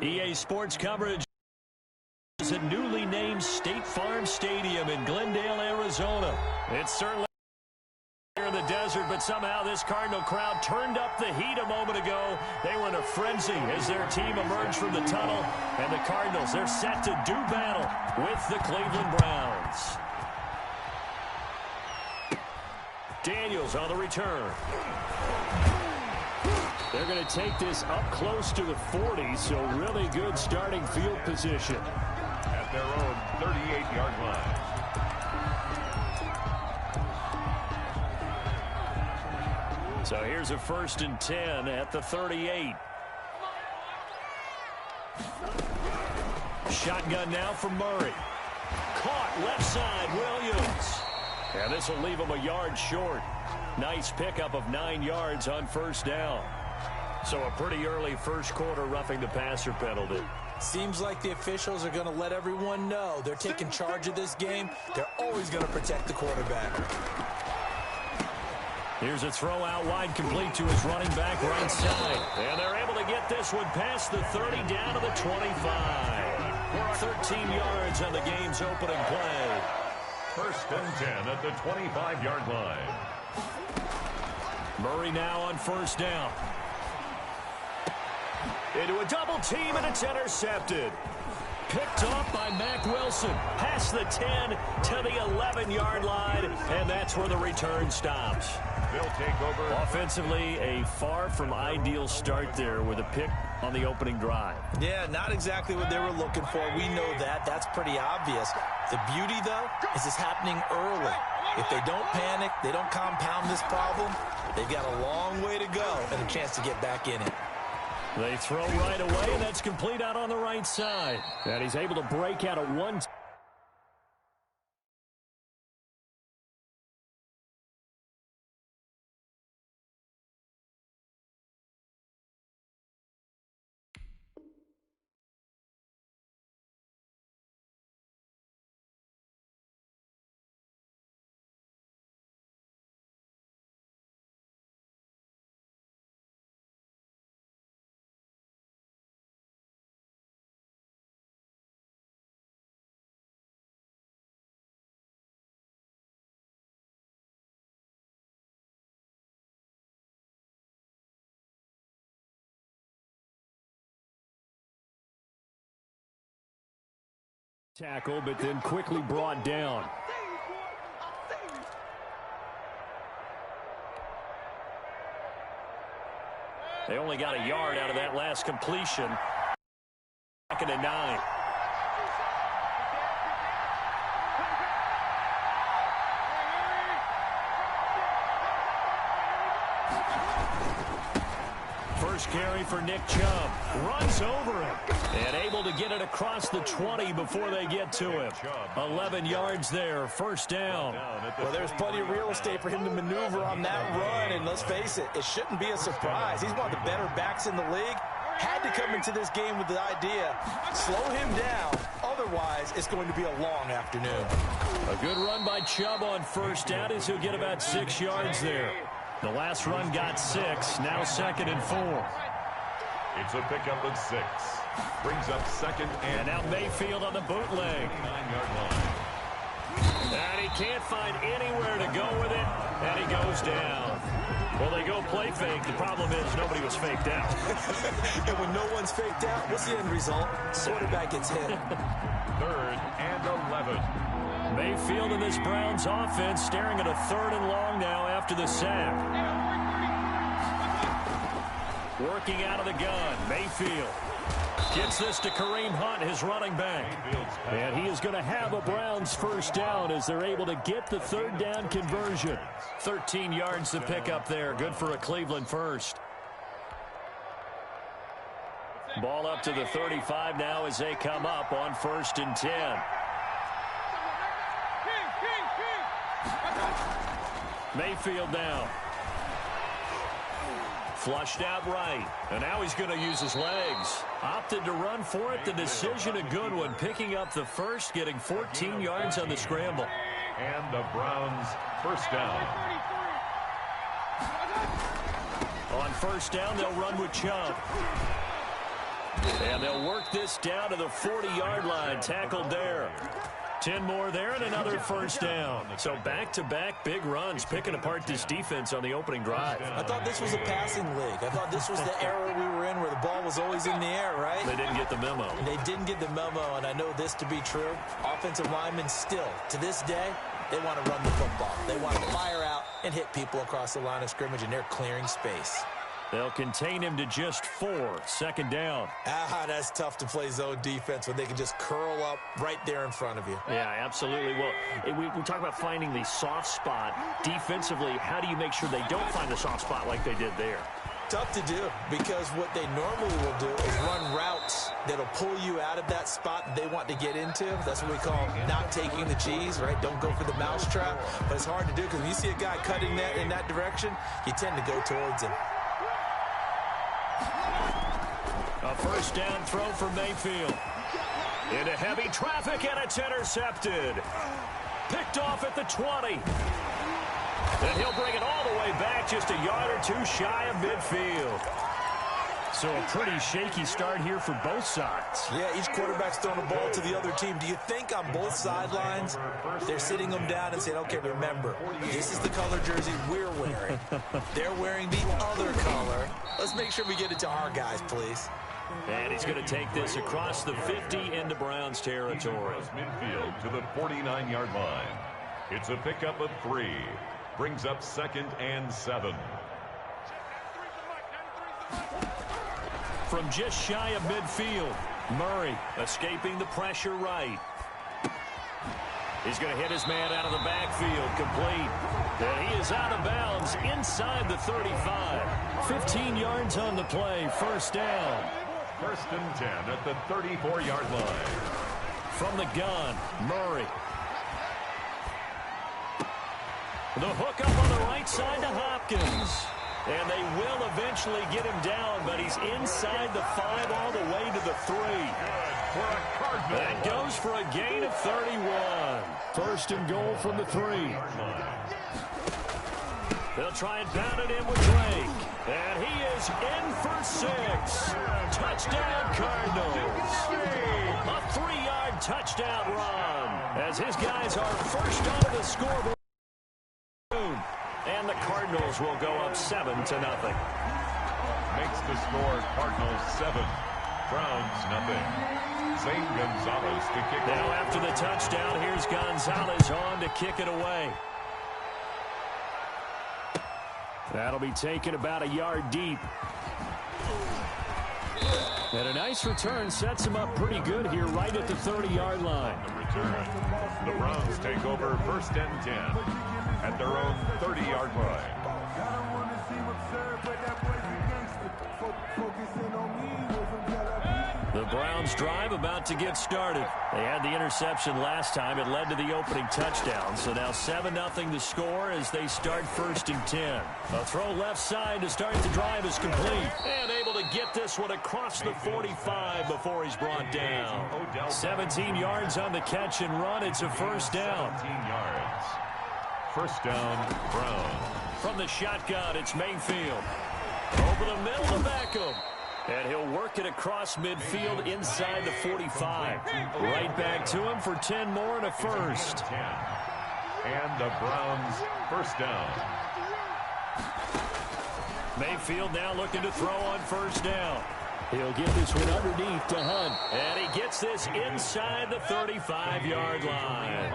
EA Sports coverage is a newly named State Farm Stadium in Glendale, Arizona. It's certainly here in the desert, but somehow this Cardinal crowd turned up the heat a moment ago. They were in a frenzy as their team emerged from the tunnel, and the Cardinals, they're set to do battle with the Cleveland Browns. Daniels on the return. They're going to take this up close to the 40, so really good starting field position. At their own 38-yard line. So here's a 1st and 10 at the 38. Shotgun now from Murray. Caught left side, Williams. And this will leave him a yard short. Nice pickup of 9 yards on 1st down. So a pretty early first quarter roughing the passer penalty. Seems like the officials are going to let everyone know they're taking charge of this game. They're always going to protect the quarterback. Here's a throw out wide, complete to his running back right side. And they're able to get this one past the 30 down to the 25. 13 yards on the game's opening play. 1st and 10 at the 25-yard line. Murray now on 1st down. Into a double team, and it's intercepted. Picked off by Mack Wilson. Past the 10 to the 11-yard line, and that's where the return stops. They'll take over. Offensively, a far from ideal start there with a pick on the opening drive. Yeah, not exactly what they were looking for. We know that. That's pretty obvious. The beauty, though, is it's happening early. If they don't panic, they don't compound this problem, they've got a long way to go and a chance to get back in it. They throw right away, and that's complete out on the right side. And he's able to break out at one. Tackle, but then quickly brought down. They only got a yard out of that last completion. 2nd and 9. First carry for Nick Chubb. Runs over him. And able to get it across the 20 before they get to him. 11 yards there. 1st down. Well, there's plenty of real estate for him to maneuver on that run. And let's face it, it shouldn't be a surprise. He's one of the better backs in the league. Had to come into this game with the idea, slow him down. Otherwise, it's going to be a long afternoon. A good run by Chubb on 1st down as he'll get about 6 yards there. The last run got 6. Now 2nd and 4. It's a pickup of 6. Brings up 2nd and now Mayfield on the bootleg. 9-yard line. And he can't find anywhere to go with it, and he goes down. Well, they go play fake. The problem is nobody was faked out. And when no one's faked out, what's the end result? Quarterback gets hit. 3rd and 11. Mayfield in this Browns offense staring at a 3rd and long now after the sack. Working out of the gun, Mayfield gets this to Kareem Hunt, his running back. And he is going to have a Browns 1st down as they're able to get the 3rd down conversion. 13 yards to pick up there. Good for a Cleveland 1st. Ball up to the 35 now as they come up on 1st and 10. Mayfield now. Flushed out right. And now he's going to use his legs. Opted to run for it. The decision a good one. Picking up the 1st, getting 14 yards on the scramble. And the Browns 1st down. On 1st down, they'll run with Chubb. And they'll work this down to the 40-yard line. Tackled there. 10 more there and another first down. So back-to-back big runs, picking apart this defense on the opening drive. I thought this was a passing league. I thought this was the era we were in where the ball was always in the air, right? They didn't get the memo. They didn't get the memo, and I know this to be true. Offensive linemen still, to this day, they want to run the football. They want to fire out and hit people across the line of scrimmage, and they're clearing space. They'll contain him to just 4. Second down. That's tough to play zone defense when they can just curl up right there in front of you. Yeah, absolutely. Well, we talk about finding the soft spot. Defensively, how do you make sure they don't find the soft spot like they did there? Tough to do, because what they normally will do is run routes that'll pull you out of that spot they want to get into. That's what we call not taking the cheese, right? Don't go for the mousetrap. But it's hard to do because when you see a guy cutting that in that direction, you tend to go towards him. A first down throw for Mayfield. Into heavy traffic, and it's intercepted. Picked off at the 20. And he'll bring it all the way back, just a yard or two shy of midfield. So a pretty shaky start here for both sides. Yeah, each quarterback's throwing the ball to the other team. Do you think on both sidelines they're sitting them down and saying, okay, remember, this is the color jersey we're wearing. They're wearing the other color. Let's make sure we get it to our guys, please. And he's going to take this across the 50 into Browns territory. Midfield to the 49-yard line. It's a pickup of 3. Brings up 2nd and 7. From just shy of midfield, Murray escaping the pressure right. He's going to hit his man out of the backfield, complete. And he is out of bounds inside the 35. 15 yards on the play, first down. 1st and 10 at the 34-yard line. From the gun, Murray. The hook up on the right side to Hopkins. And they will eventually get him down, but he's inside the 5 all the way to the 3. That goes for a gain of 31. First and goal from the 3. They'll try and pound it in with Drake. And he is in for 6. Touchdown, Cardinals. A 3-yard touchdown run as his guys are first onto the scoreboard. And the Cardinals will go up 7-0. Makes the score Cardinals 7, Browns nothing. Zane Gonzalez to kick it. Now after the touchdown, here's Gonzalez on to kick it away. That'll be taken about a yard deep. And a nice return sets him up pretty good here right at the 30-yard line. The return. The Browns take over 1st and 10 at their own 30-yard line. The Browns drive about to get started. They had the interception last time. It led to the opening touchdown. So now 7-0 the score as they start 1st and 10. A throw left side to start the drive is complete. And able to get this one across the 45 before he's brought down. 17 yards on the catch and run. It's a first down. 17 yards. First down, Browns. From the shotgun, it's Mayfield. Over the middle to Beckham. And he'll work it across midfield inside the 45. Right back to him for 10 more and a first. And the Browns first down. Mayfield now looking to throw on first down. He'll get this one underneath to Hunt. And he gets this inside the 35-yard line.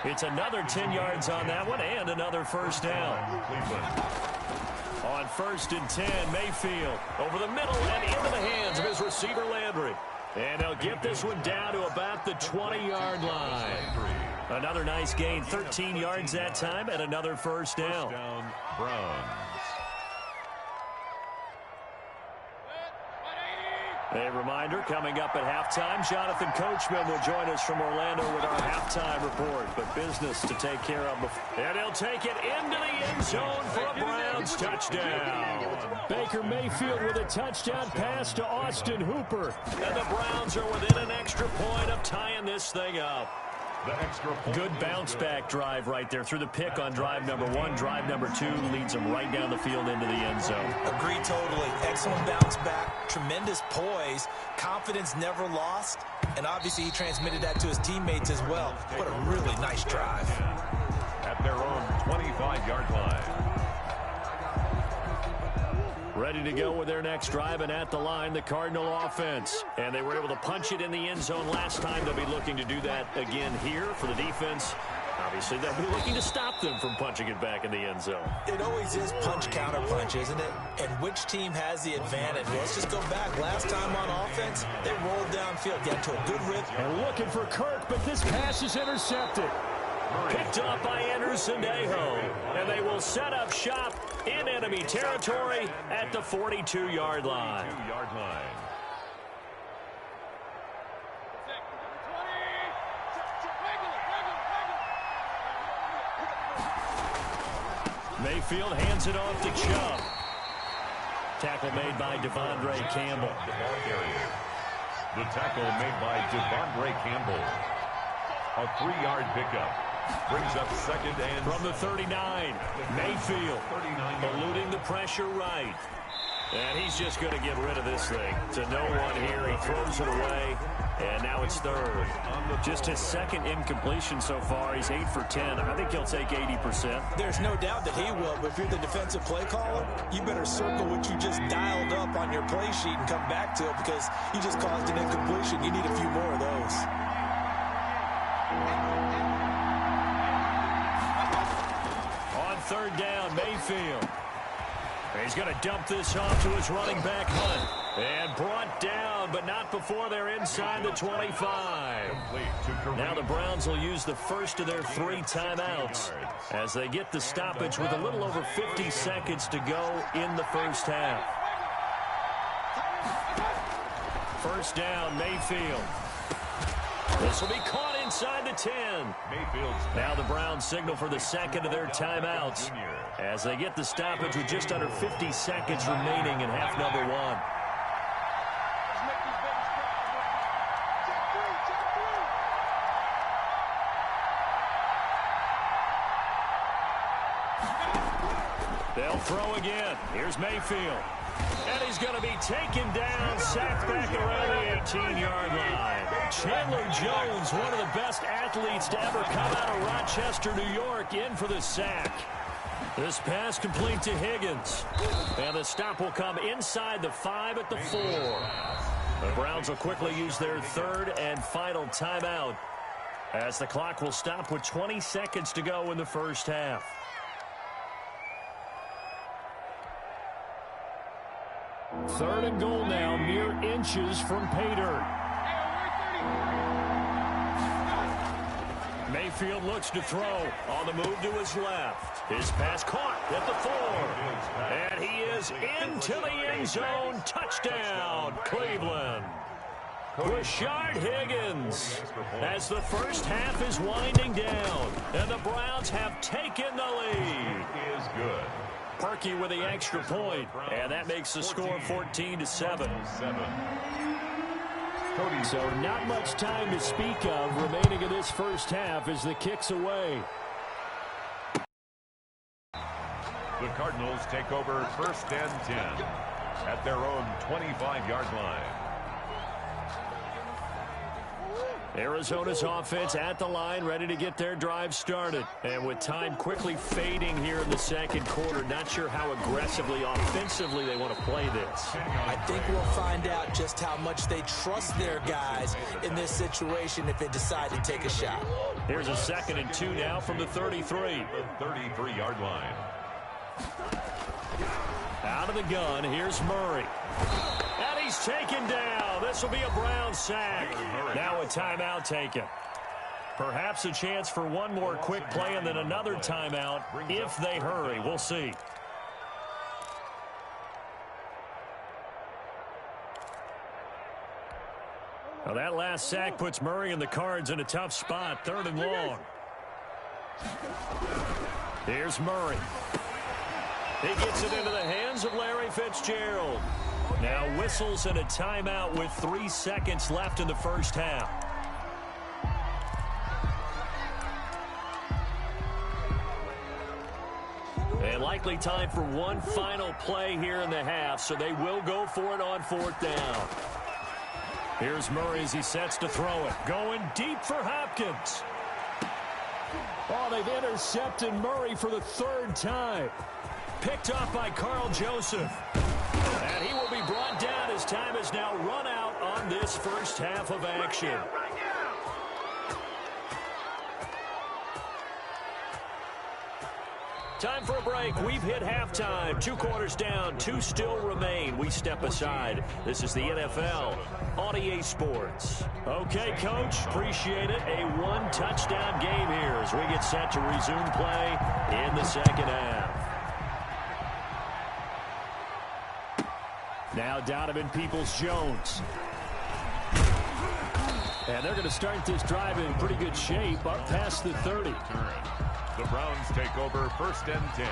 It's another 10 yards on that one and another first down. Cleveland. On 1st and 10, Mayfield over the middle and into the hands of his receiver Landry. And they'll get this one down to about the 20-yard line. Another nice gain, 13 yards that time, and another first down. First down, Browns. A reminder, coming up at halftime, Jonathan Coachman will join us from Orlando with our halftime report. But business to take care of. And he'll take it into the end zone for a Browns touchdown. Baker Mayfield with a touchdown pass to Austin Hooper. And the Browns are within an extra point of tying this thing up. The extra point. Good bounce-back drive right there through the pick on drive number 1. Drive number 2 leads them right down the field into the end zone. Agree totally. Excellent bounce back, tremendous poise, confidence never lost, and obviously he transmitted that to his teammates as well. What a really nice drive. At their own 25-yard line. Ready to go with their next drive, and at the line, the Cardinal offense. And they were able to punch it in the end zone last time. They'll be looking to do that again here for the defense. Obviously, they'll be looking to stop them from punching it back in the end zone. It always is punch-counter-punch, isn't it? And which team has the advantage? Well, let's just go back. Last time on offense, they rolled downfield, got to a good rhythm. And looking for Kirk, but this pass is intercepted. Picked up by Anderson Aho, and they will set up shop in enemy territory at the 42-yard line. Mayfield hands it off to Chubb. Tackle made by Devondre Campbell. The tackle made by Devondre Campbell. A 3-yard pickup. Brings up second and from the 39. Mayfield eluding the pressure right. And he's just going to get rid of this thing to no one here. He throws it away, and now it's third. Just his second incompletion so far. He's 8 for 10. I think he'll take 80%. There's no doubt that he will, but if you're the defensive play caller, you better circle what you just dialed up on your play sheet and come back to it because you just caused an incompletion. You need a few more of those. Third down, Mayfield. He's going to dump this off to his running back, Hunt. And brought down, but not before they're inside the 25. Now the Browns will use the first of their 3 timeouts as they get the stoppage with a little over 50 seconds to go in the first half. First down, Mayfield. This will be caught inside the 10. Now the Browns signal for the second of their timeouts as they get the stoppage with just under 50 seconds remaining in half number 1. They'll throw again. Here's Mayfield. And he's going to be taken down, sacked back around the 18-yard line. Chandler Jones, one of the best athletes to ever come out of Rochester, New York, in for the sack. This pass complete to Higgins. And the stop will come inside the 5 at the 4. The Browns will quickly use their third and final timeout as the clock will stop with 20 seconds to go in the first half. Third and goal now, mere inches from pay dirt. Mayfield looks to throw on the move to his left. His pass caught at the 4. And he is into the end zone. Touchdown, Cleveland. Rashard Higgins as the first half is winding down. And the Browns have taken the lead. Is good. Perky with the extra point, and that makes the score 14-7. So not much time to speak of remaining in this first half as the kick's away. The Cardinals take over first and 10 at their own 25-yard line. Arizona's offense at the line, ready to get their drive started. And with time quickly fading here in the second quarter, not sure how aggressively, offensively they want to play this. I think we'll find out just how much they trust their guys in this situation if they decide to take a shot. Here's a 2nd and 2 now from the 33. The 33-yard line. Out of the gun, here's Murray. And he's taken down. This will be a Brown sack. Now a timeout taken. Perhaps a chance for one more quick play and then another timeout if they hurry. We'll see. Well, that last sack puts Murray and the Cards in a tough spot. 3rd and long. Here's Murray. He gets it into the hands of Larry Fitzgerald. Now whistles and a timeout with 3 seconds left in the first half. And likely time for one final play here in the half, so they will go for it on 4th down. Here's Murray as he sets to throw it. Going deep for Hopkins. Oh, they've intercepted Murray for the 3rd time. Picked off by Carl Joseph. And he will be brought down as time has now run out on this first half of action. Time for a break. We've hit halftime. 2 quarters down. 2 still remain. We step aside. This is the NFL on EA Sports. Okay, Coach. Appreciate it. A 1-touchdown game here as we get set to resume play in the second half. Now Donovan Peoples-Jones. And they're going to start this drive in pretty good shape up past the 30. The Browns take over 1st and 10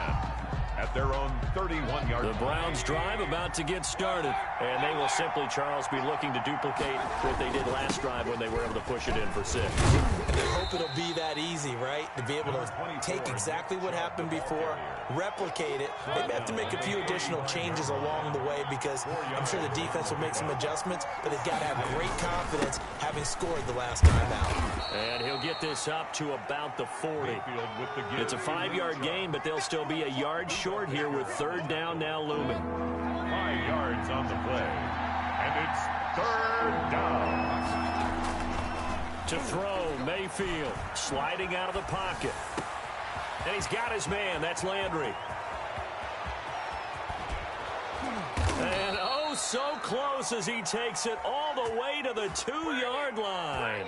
at their own 31-yard line. The Browns drive about to get started. And they will simply, Charles, be looking to duplicate what they did last drive when they were able to push it in for 6. And they hope it'll be that easy, right? To be able to take exactly what happened before, replicate it. They may have to make a few additional changes along the way because I'm sure the defense will make some adjustments, but they've got to have great confidence having scored the last time out. And he'll get this up to about the 40. It's a 5-yard gain, but they'll still be a yard short here with 3rd down now looming. 5 yards on the play. And it's 3rd down. To throw, Mayfield sliding out of the pocket. And he's got his man. That's Landry. And oh, so close as he takes it all the way to the 2-yard line.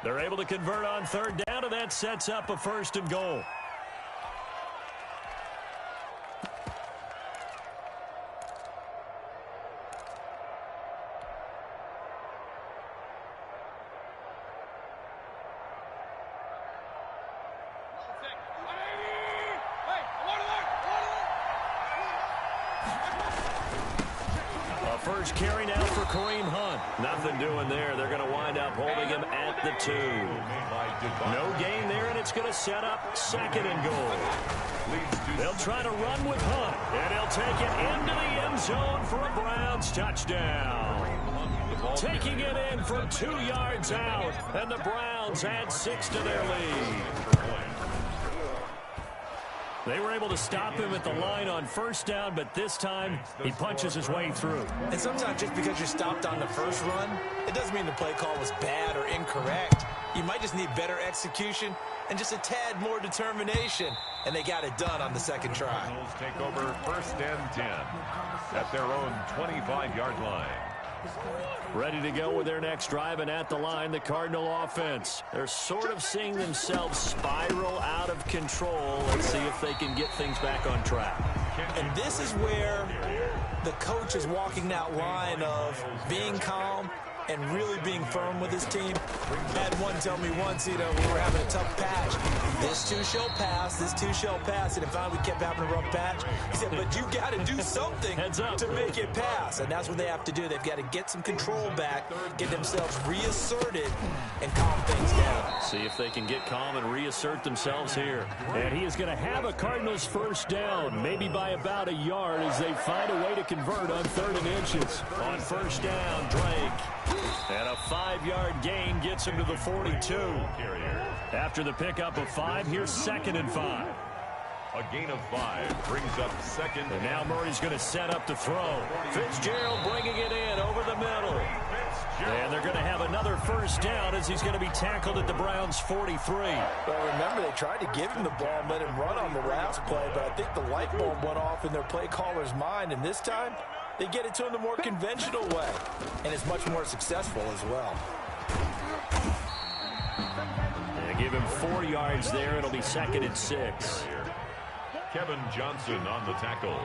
They're able to convert on 3rd down, and that sets up a 1st and goal. First carry now for Kareem Hunt. Nothing doing there. They're going to wind up holding him at the 2. No gain there, and it's going to set up 2nd and goal. They'll try to run with Hunt, and he'll take it into the end zone for a Browns touchdown. Taking it in from 2 yards out, and the Browns add 6 to their lead. They were able to stop him at the line on 1st down, but this time he punches his way through. And sometimes just because you're stopped on the first run, it doesn't mean the play call was bad or incorrect. You might just need better execution and just a tad more determination, and they got it done on the 2nd try. Take over 1st and 10 at their own 25-yard line. Ready to go with their next drive, and at the line, the Cardinal offense. They're sort of seeing themselves spiral out of control. Let's see if they can get things back on track. And this is where the coach is walking that line of being calm and really being firm with his team. I had one tell me once, we were having a tough patch. This too shall pass, this too shall pass. And if we kept having a rough patch, he said, but you got to do something to make it pass. And that's what they have to do. They've got to get some control back, get themselves reasserted, and calm things down. See if they can get calm and reassert themselves here. And he is going to have a Cardinals 1st down, maybe by about a yard as they find a way to convert on 3rd and inches. On 1st down, Drake. And a 5-yard gain gets him to the 42. After the pickup of 5, here's 2nd and 5. A gain of 5 brings up 2nd. And now Murray's going to set up to throw. Fitzgerald bringing it in over the middle. And they're going to have another 1st down as he's going to be tackled at the Browns' 43. Well, remember, they tried to give him the ball and let him run on the last play, but I think the light bulb went off in their play caller's mind, and this time they get it to him the more conventional way, and it's much more successful as well. They give him 4 yards there. It'll be 2nd and 6. Kevin Johnson on the tackle.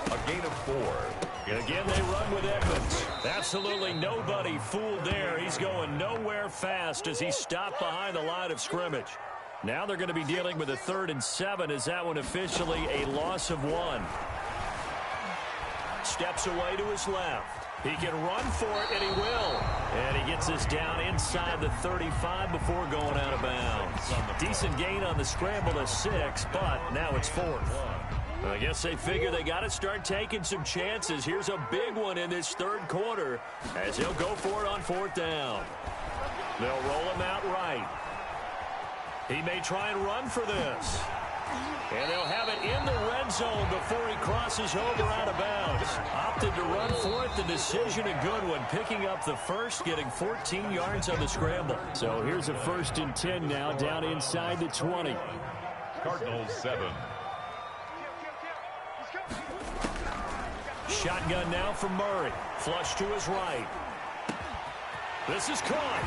A gain of 4. Again, they run with Edmonds. Absolutely nobody fooled there. He's going nowhere fast as he's stopped behind the line of scrimmage. Now they're going to be dealing with a 3rd and 7 as that one officially a loss of 1. Steps away to his left. He can run for it, and he will. And he gets this down inside the 35 before going out of bounds. Decent gain on the scramble to 6, but now it's 4th. I guess they figure they got to start taking some chances. Here's a big one in this third quarter as he'll go for it on 4th down. They'll roll him out right. He may try and run for this. And they'll have it in the red zone before he crosses over out of bounds. Opted to run for it. The decision a good one. Picking up the first, getting 14 yards on the scramble. So here's a 1st and 10 now down inside the 20. Cardinals 7. Shotgun now from Murray. Flush to his right. This is caught.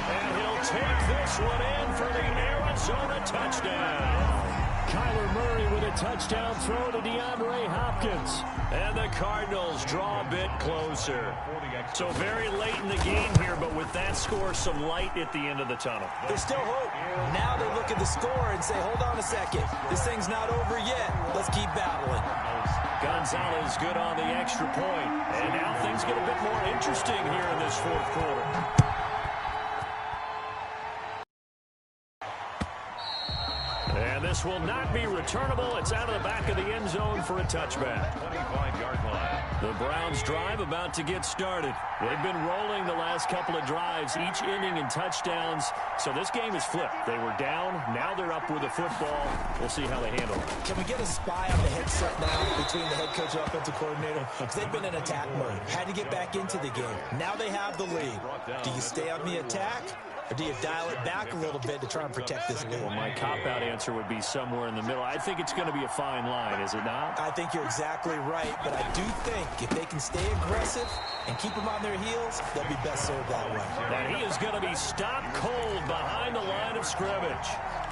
And he'll take this one in for the Arizona touchdown. Kyler Murray with a touchdown throw to DeAndre Hopkins. And the Cardinals draw a bit closer. So very late in the game here, but with that score, some light at the end of the tunnel. There's still hope. Now they look at the score and say, hold on a second. This thing's not over yet. Let's keep battling. Gonzalez good on the extra point. And now things get a bit more interesting here in this 4th quarter. And this will not be returnable. It's out of the back of the end zone for a touchback. 25-yard line. The Browns drive about to get started. They've been rolling the last couple of drives, each inning in touchdowns. So this game is flipped. They were down. Now they're up with the football. We'll see how they handle it. Can we get a spy on the headset now between the head coach and offensive coordinator? Because they've been in attack mode. Had to get back into the game. Now they have the lead. Do you stay on the attack? Or do you dial it back a little bit to try and protect this lead? Well, my cop-out answer would be somewhere in the middle. I think it's going to be a fine line, is it not? I think you're exactly right, but I do think if they can stay aggressive and keep them on their heels, they'll be best served that way. And he is going to be stopped cold behind the line of scrimmage.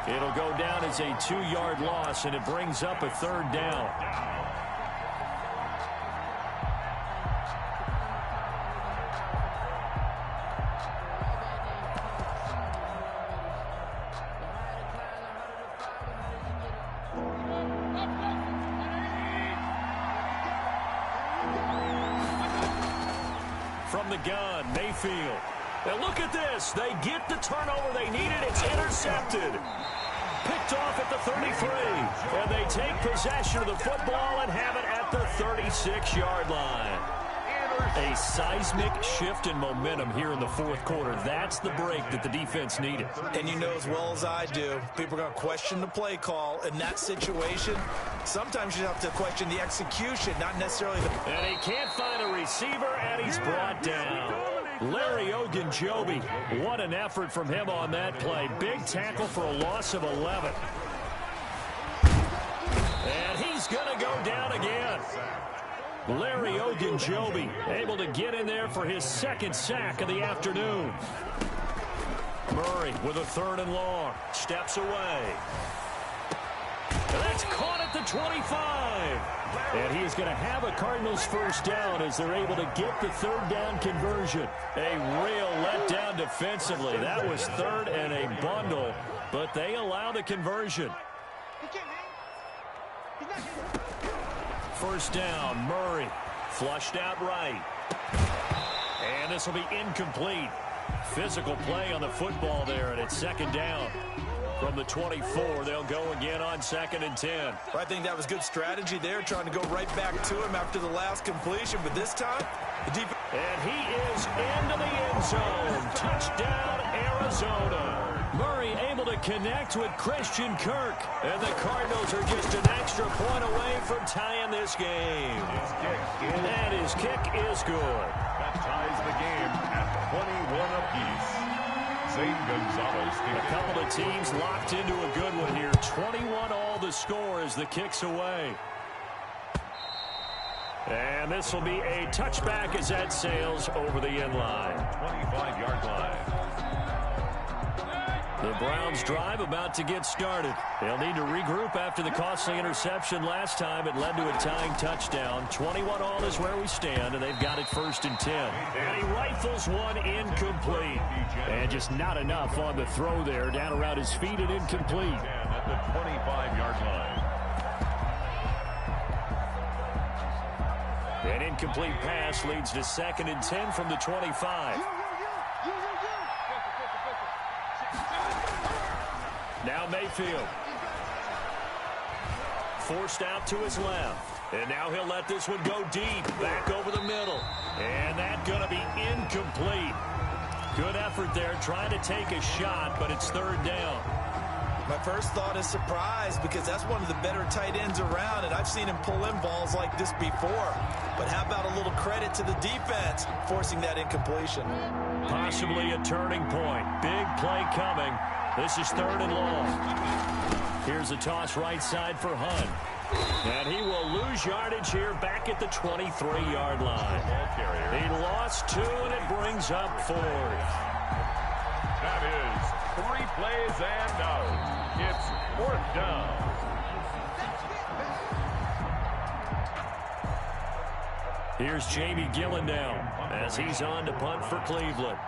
It'll go down as a 2-yard loss, and it brings up a 3rd down. From the gun, Mayfield. And look at this. They get the turnover they needed. It's intercepted. Picked off at the 33. And they take possession of the football and have it at the 36-yard line. A seismic shift in momentum here in the 4th quarter. That's the break that the defense needed. And you know as well as I do, people are going to question the play call. In that situation, sometimes you have to question the execution, not necessarily the... And he can't find a receiver, and he's brought down. Larry Ogunjobi. What an effort from him on that play. Big tackle for a loss of 11. And he's going to go down again. Larry Ogunjobi able to get in there for his 2nd sack of the afternoon. Murray with a 3rd and long. Steps away. And that's caught at the 25. And he is going to have a Cardinals 1st down as they're able to get the 3rd down conversion. A real letdown defensively. That was 3rd and a bundle, but they allow the conversion. 1st down, Murray. Flushed out right. And this will be incomplete. Physical play on the football there, and it's 2nd down. From the 24, they'll go again on 2nd and 10. I think that was good strategy there, trying to go right back to him after the last completion. But this time, the defense... And he is into the end zone. Touchdown, Arizona. Murray able to connect with Christian Kirk. And the Cardinals are just an extra point away from tying this game. And his kick is good. That ties the game at 21 apiece. Zane Gonzalez. A couple of teams locked into a good one here. 21 all the score as the kick's away. And this will be a touchback as that sails over the end line. 25-yard line. The Browns drive about to get started. They'll need to regroup after the costly interception last time. It led to a tying touchdown. 21 all is where we stand, and they've got it 1st and 10. And he rifles one incomplete. And just not enough on the throw there. Down around his feet and incomplete. At the 25-yard line. An incomplete pass leads to 2nd and 10 from the 25. Now Mayfield. Forced out to his left. And now he'll let this one go deep. Back over the middle. And that's going to be incomplete. Good effort there, trying to take a shot, but it's third down. My first thought is surprise, because that's one of the better tight ends around, and I've seen him pull in balls like this before. But how about a little credit to the defense forcing that incompletion? Possibly a turning point. Big play coming. This is third and long. Here's a toss right side for Hunt. And he will lose yardage here back at the 23-yard line. He lost 2, and it brings up 4. That is 3 plays and out. It's 4th down. Here's Jamie Gillendown as he's on to punt for Cleveland.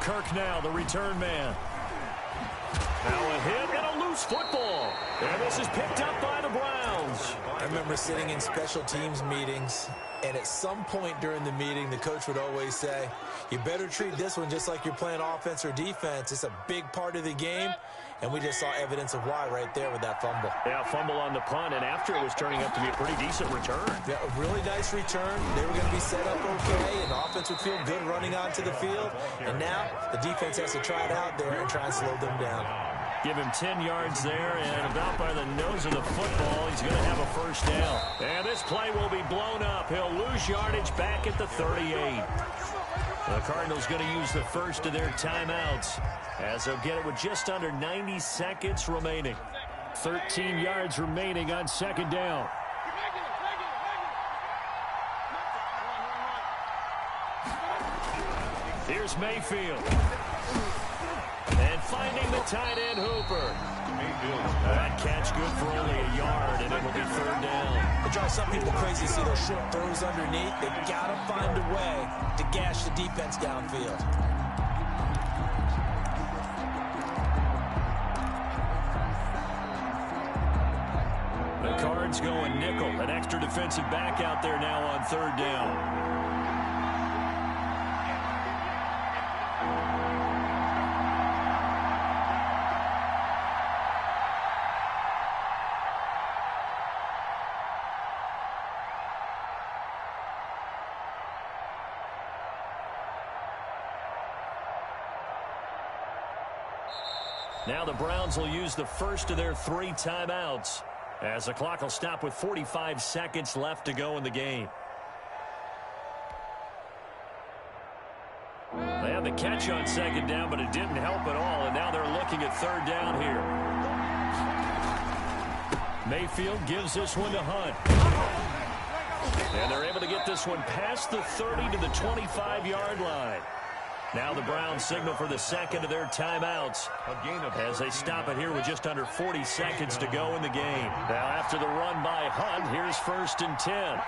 Kirk now, the return man. Now a hit and a loose football. And this is picked up by the Browns. I remember sitting in special teams meetings, and at some point during the meeting, the coach would always say, you better treat this one just like you're playing offense or defense. It's a big part of the game, and we just saw evidence of why right there with that fumble. Yeah, fumble on the punt, and after it was turning up to be a pretty decent return. Yeah, a really nice return. They were going to be set up okay, and the offense would feel good running onto the field. And now the defense has to try it out there and try and slow them down. Give him 10 yards there, and about by the nose of the football, he's going to have a first down. And this play will be blown up. He'll lose yardage back at the 38. The Cardinals going to use the first of their timeouts, as they'll get it with just under 90 seconds remaining. 13 yards remaining on second down. Here's Mayfield. And finding the tight end, Hooper. That catch good for only a yard, and it will be third down. It drives some people crazy to see those short throws underneath. They've got to find a way to gash the defense downfield. The Cards going nickel. An extra defensive back out there now on third down. Now the Browns will use the first of their 3 timeouts, as the clock will stop with 45 seconds left to go in the game. They had the catch on second down, but it didn't help at all, and now they're looking at third down here. Mayfield gives this one to Hunt. And they're able to get this one past the 30 to the 25-yard line. Now the Browns signal for the second of their timeouts as they stop it here with just under 40 seconds to go in the game. Now after the run by Hunt, here's 1st and 10.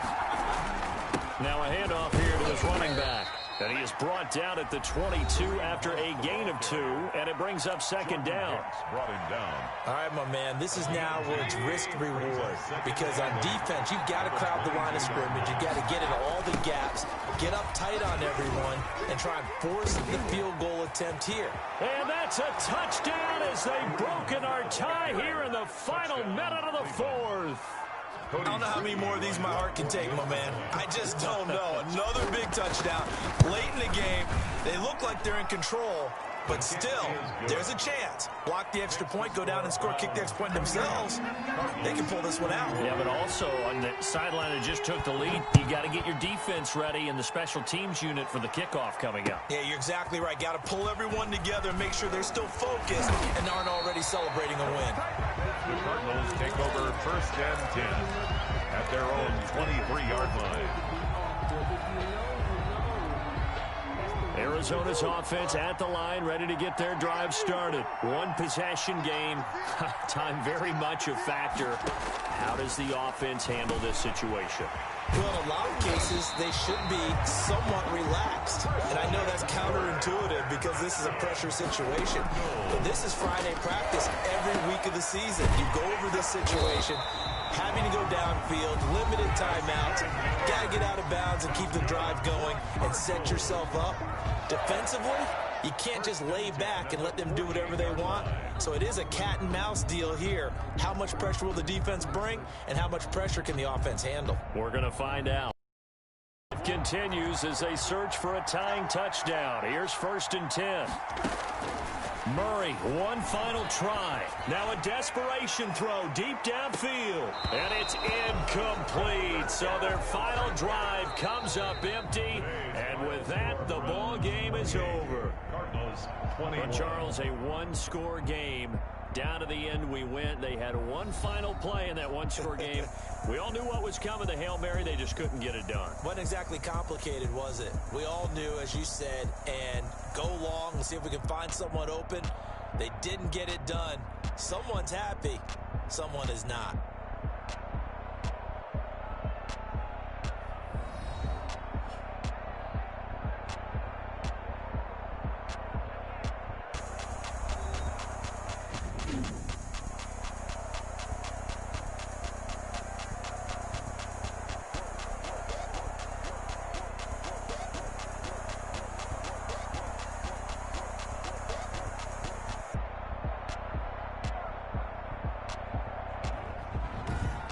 Now a handoff here to his running back. And he is brought down at the 22 after a gain of 2, and it brings up second down. Brought him down. All right, my man, this is now where it's risk-reward, because on defense, you've got to crowd the line of scrimmage. You've got to get into all the gaps, get up tight on everyone, and try and force the field goal attempt here. And that's a touchdown as they've broken our tie here in the final minute of the 4th. I don't know how many more of these my heart can take, my man. I just don't know. Another big touchdown. Late in the game, they look like they're in control, but still, there's a chance. Block the extra point, go down and score, kick the extra point themselves. They can pull this one out. Yeah, but also on the sideline that just took the lead, you got to get your defense ready in the special teams unit for the kickoff coming up. Yeah, you're exactly right. Got to pull everyone together and make sure they're still focused and aren't already celebrating a win. The Cardinals take over 1st and 10 at their own 23-yard line. Arizona's offense at the line, ready to get their drive started. One possession game. Time very much a factor. How does the offense handle this situation? Well, in a lot of cases, they should be somewhat relaxed. And I know that's counterintuitive because this is a pressure situation. But this is Friday practice every week of the season. You go over this situation, having to go downfield, limited timeouts, got to get out of bounds and keep the drive going and set yourself up. Defensively, you can't just lay back and let them do whatever they want. So it is a cat and mouse deal here. How much pressure will the defense bring, and how much pressure can the offense handle? We're going to find out. It continues as they search for a tying touchdown. Here's 1st and 10. Murray, one final try. Now a desperation throw deep downfield. And it's incomplete. So their final drive comes up empty. And with that, the ball game is over. But Charles, a one-score game. Down to the end we went. They had one final play in that one-score game. We all knew what was coming, the Hail Mary. They just couldn't get it done. Wasn't exactly complicated, was it? We all knew, as you said, and go long and see if we can find someone open. They didn't get it done. Someone's happy. Someone is not.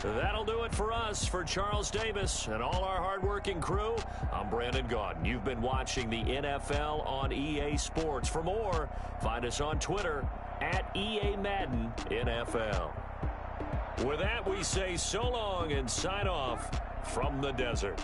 That'll do it for us. For Charles Davis and all our hardworking crew, I'm Brandon Gaudin. You've been watching the NFL on EA Sports. For more, find us on Twitter at EA Madden NFL. With that, we say so long and sign off from the desert.